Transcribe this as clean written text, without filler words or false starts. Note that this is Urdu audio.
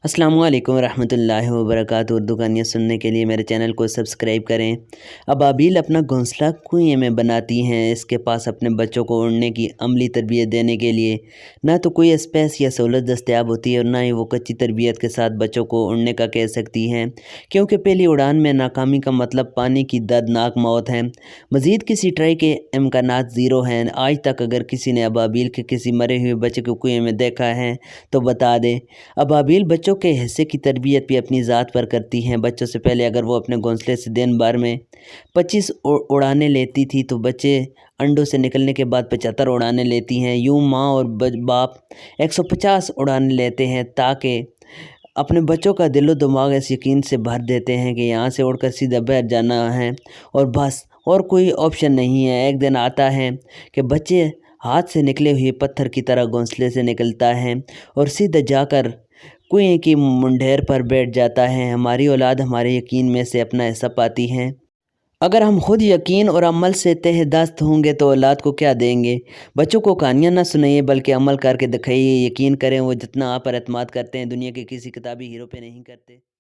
السلام علیکم ورحمۃ اللہ وبرکاتہ۔ اردو کہانیاں سننے کے لیے میرے چینل کو سبسکرائب کریں۔ ابابیل اپنا گھونسلہ کنویں میں بناتی ہیں، اس کے پاس اپنے بچوں کو اڑنے کی عملی تربیت دینے کے لیے نہ تو کوئی اسپیس یا سہولت دستیاب ہوتی ہے اور نہ ہی وہ کچی تربیت کے ساتھ بچوں کو اڑنے کا کہہ سکتی ہیں، کیونکہ پہلی اڑان میں ناکامی کا مطلب پانی کی دردناک موت ہے۔ مزید کسی ٹرائی کے امکانات زیرو ہیں۔ آج تک اگر کسی نے ابابیل کے کسی مرے ہوئے بچے کو کنویں میں دیکھا ہے تو بتا دیں۔ ابابیل بچوں کے حصے کی تربیت بھی اپنی ذات پر کرتی ہیں۔ بچوں سے پہلے اگر وہ اپنے گھونسلے سے دن بھر میں 25 اڑانے لیتی تھی تو بچے انڈوں سے نکلنے کے بعد 75 اڑانے لیتی ہیں۔ یوں ماں اور باپ 150 اڑانے لیتے ہیں تاکہ اپنے بچوں کا دل و دماغ اس یقین سے بھر دیتے ہیں کہ یہاں سے اڑ کر سیدھا باہر جانا ہے اور بس، اور کوئی آپشن نہیں ہے۔ ایک دن آتا ہے کہ بچے ہاتھ سے نکلے ہوئے پتھر کی طرح گھونسلے سے نکلتا ہے اور سیدھا جا کر کنویں کی منڈھیر پر بیٹھ جاتا ہے۔ ہماری اولاد ہمارے یقین میں سے اپنا حصہ پاتی ہے۔ اگر ہم خود یقین اور عمل سے تہ دست ہوں گے تو اولاد کو کیا دیں گے؟ بچوں کو کہانیاں نہ سنائیے بلکہ عمل کر کے دکھائیے۔ یقین کریں وہ جتنا آپ پر اعتماد کرتے ہیں دنیا کے کسی کتابی ہیرو پہ نہیں کرتے۔